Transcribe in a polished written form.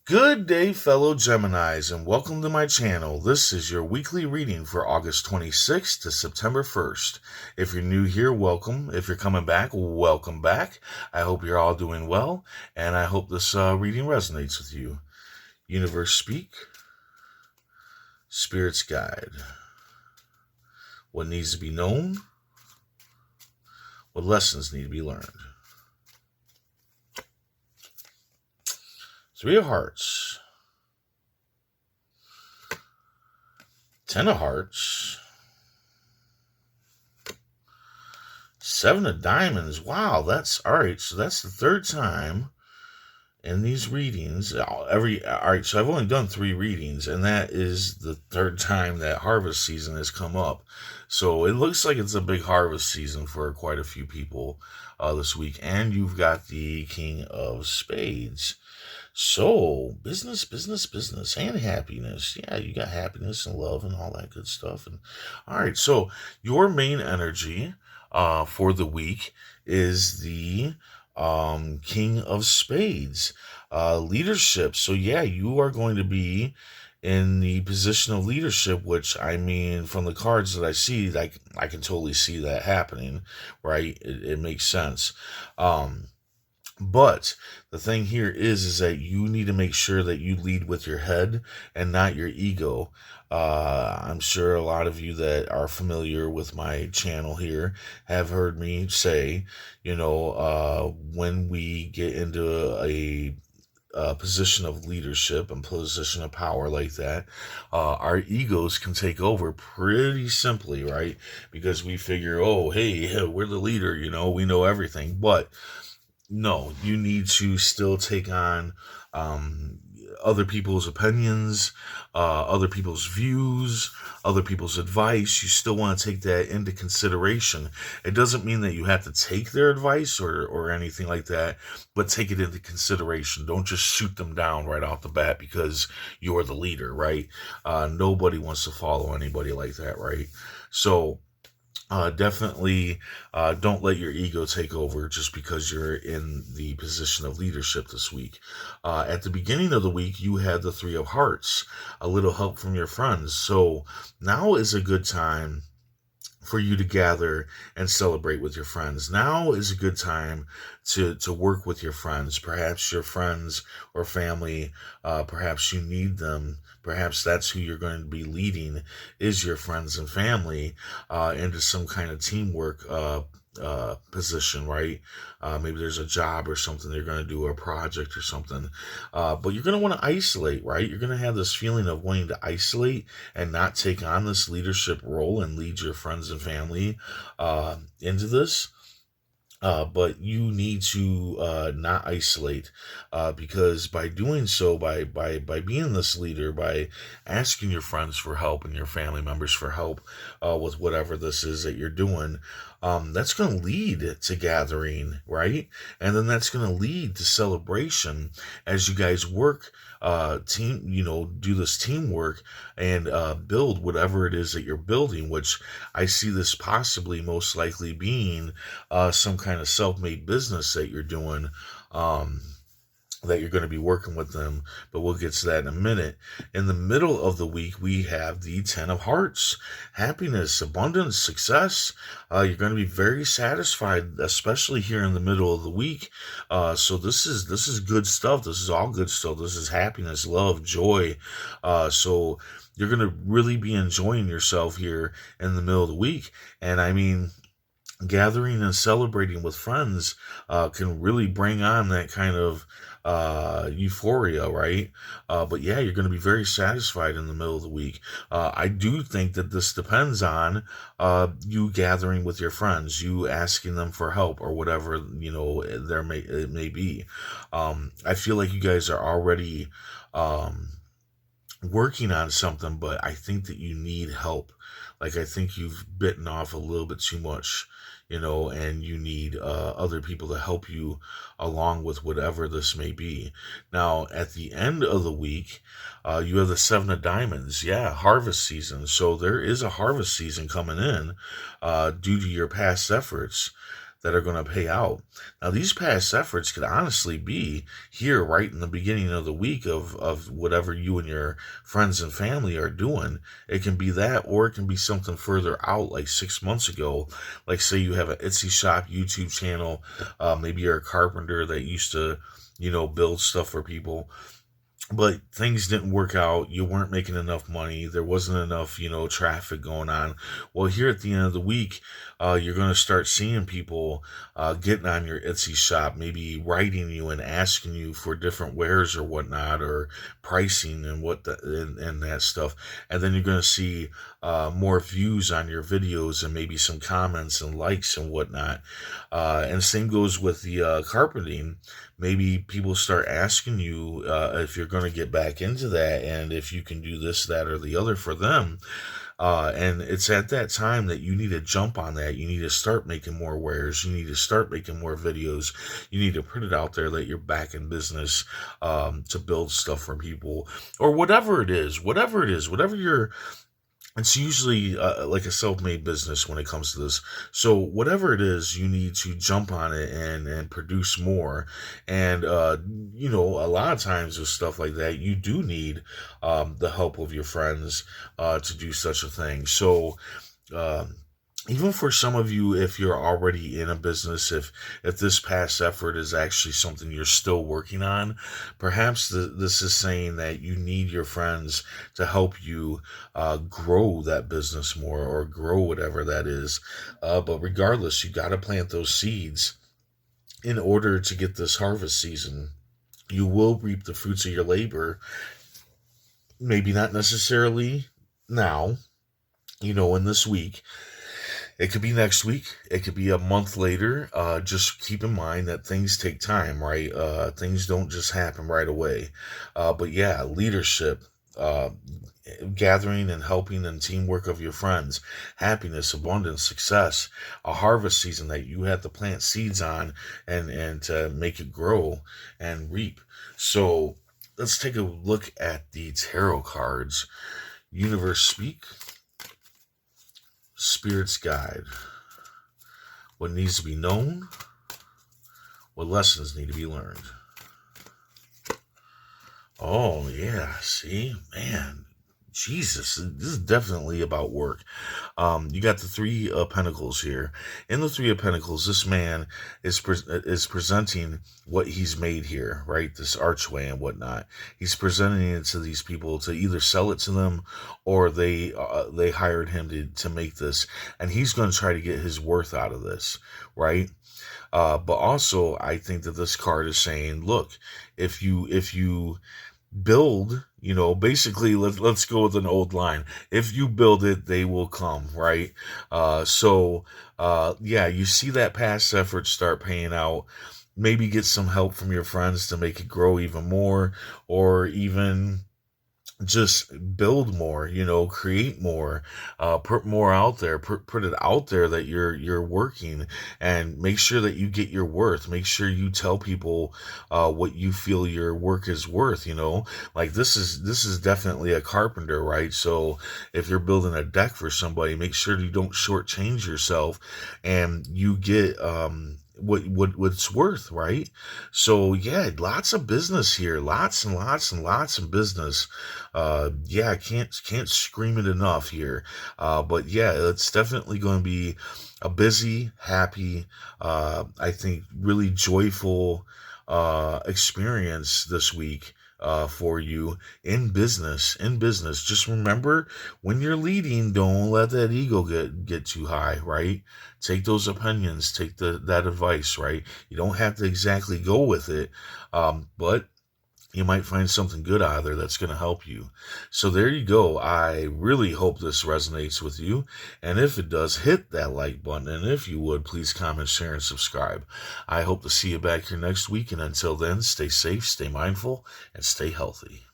Good day, fellow Geminis, and welcome to my channel. This is your weekly reading for August 26th to September 1st. If you're new here, welcome. If you're coming back, welcome back. I hope you're all doing well, and I hope this reading resonates with you. Universe speak, Spirit's guide. What needs to be known? What lessons need to be learned? Three of Hearts. Ten of Hearts. Seven of Diamonds. Wow, that's all right. So that's the third time in these readings. All right, so I've only done 3 readings, and that is the third time that harvest season has come up. So it looks like it's a big harvest season for quite a few people this week. And you've got the King of Spades. So, business, and happiness. Yeah, you got happiness and love and all that good stuff. And all right, so your main energy for the week is the King of Spades, leadership. So yeah, you are going to be in the position of leadership, which, I mean, from the cards that I see, like, I can totally see that happening, right? It makes sense. But the thing here is that you need to make sure that you lead with your head and not your ego. I'm sure a lot of you that are familiar with my channel here have heard me say, when we get into a position of leadership and position of power like that, our egos can take over pretty simply, right? Because we figure, oh, hey, we're the leader, we know everything. But no, you need to still take on other people's opinions, other people's views, other people's advice. You still want to take that into consideration. It doesn't mean that you have to take their advice or anything like that, but take it into consideration. Don't just shoot them down right off the bat because you're the leader, right? Nobody wants to follow anybody like that, right? So definitely don't let your ego take over just because you're in the position of leadership this week. At the beginning of the week, you had the Three of Hearts, a little help from your friends. So now is a good time for you to gather and celebrate with your friends. Now is a good time to work with your friends. Perhaps your friends or family, perhaps you need them. Perhaps that's who you're going to be leading, is your friends and family, into some kind of teamwork position, right? Maybe there's a job or something they're going to do, or a project or something. But you're going to want to isolate, right? You're going to have this feeling of wanting to isolate and not take on this leadership role and lead your friends and family into this. But you need to not isolate, because by doing so, by being this leader, by asking your friends for help and your family members for help with whatever this is that you're doing, that's going to lead to gathering, right? And then that's going to lead to celebration as you guys work, do this teamwork and build whatever it is that you're building, which I see this possibly most likely being some kind of self-made business that you're doing, that you're going to be working with them, but we'll get to that in a minute. In the middle of the week, we have the Ten of Hearts, happiness, abundance, success. You're going to be very satisfied, especially here in the middle of the week. So this is good stuff. This is all good stuff. This is happiness, love, joy. So you're going to really be enjoying yourself here in the middle of the week. And I mean, gathering and celebrating with friends can really bring on that kind of euphoria, right? But yeah, you're going to be very satisfied in the middle of the week. I do think that this depends on you gathering with your friends, you asking them for help or whatever, it may be. I feel like you guys are already working on something, but I think that you need help. Like, I think you've bitten off a little bit too much, and you need other people to help you along with whatever this may be. Now, at the end of the week, you have the Seven of Diamonds. Yeah, harvest season. So there is a harvest season coming in due to your past efforts. that are going to pay out. Now, these past efforts could honestly be here right in the beginning of the week of whatever you and your friends and family are doing. It can be that, or it can be something further out, like 6 months ago. Like, say you have an Etsy shop, YouTube channel, maybe you're a carpenter that used to, build stuff for people, but things didn't work out. You weren't making enough money. There wasn't enough, traffic going on. Well, here at the end of the week, you're going to start seeing people getting on your Etsy shop, maybe writing you and asking you for different wares or whatnot, or pricing and and that stuff. And then you're going to see more views on your videos and maybe some comments and likes and whatnot. And same goes with the carpeting. Maybe people start asking you if you're going to get back into that and if you can do this, that, or the other for them. And it's at that time that you need to jump on that. You need to start making more wares. You need to start making more videos. You need to put it out there that you're back in business to build stuff for people, or whatever it is, whatever you're. It's usually like a self-made business when it comes to this. So whatever it is, you need to jump on it and produce more. And a lot of times with stuff like that, you do need the help of your friends to do such a thing. So even for some of you, if you're already in a business, if this past effort is actually something you're still working on, perhaps this is saying that you need your friends to help you grow that business more, or grow whatever that is. But regardless, you got to plant those seeds in order to get this harvest season. You will reap the fruits of your labor. Maybe not necessarily now, in this week. It could be next week. It could be a month later. Just keep in mind that things take time, right? Things don't just happen right away. But yeah, leadership, gathering and helping and teamwork of your friends, happiness, abundance, success, a harvest season that you have to plant seeds on and to make it grow and reap. So let's take a look at the tarot cards. Universe speak. Spirit's guide. What needs to be known? What lessons need to be learned? Oh, yeah. See? Man. Jesus. This is definitely about work. You got the Three of Pentacles here. In the Three of Pentacles, this man is presenting what he's made here, right? This archway and whatnot. He's presenting it to these people to either sell it to them, or they hired him to make this, and he's going to try to get his worth out of this, right? But also, I think that this card is saying, look, if you build, basically, let's go with an old line. If you build it, they will come, right? Yeah, you see that past effort start paying out. Maybe get some help from your friends to make it grow even more, or even just build more, create more, put more out there, put it out there that you're working, and make sure that you get your worth. Make sure you tell people what you feel your work is worth. Like this is definitely a carpenter, right? So if you're building a deck for somebody, make sure you don't shortchange yourself, and you get what's worth, right? So yeah, lots of business here, lots and lots and lots of business. Yeah, I can't scream it enough here. But yeah, it's definitely going to be a busy, happy, I think really joyful experience this week for you in business. Just remember, when you're leading, don't let that ego get too high, right? Take those opinions, take that advice, right? You don't have to exactly go with it, but you might find something good out of there that's going to help you. So there you go. I really hope this resonates with you. And if it does, hit that like button. And if you would, please comment, share, and subscribe. I hope to see you back here next week. And until then, stay safe, stay mindful, and stay healthy.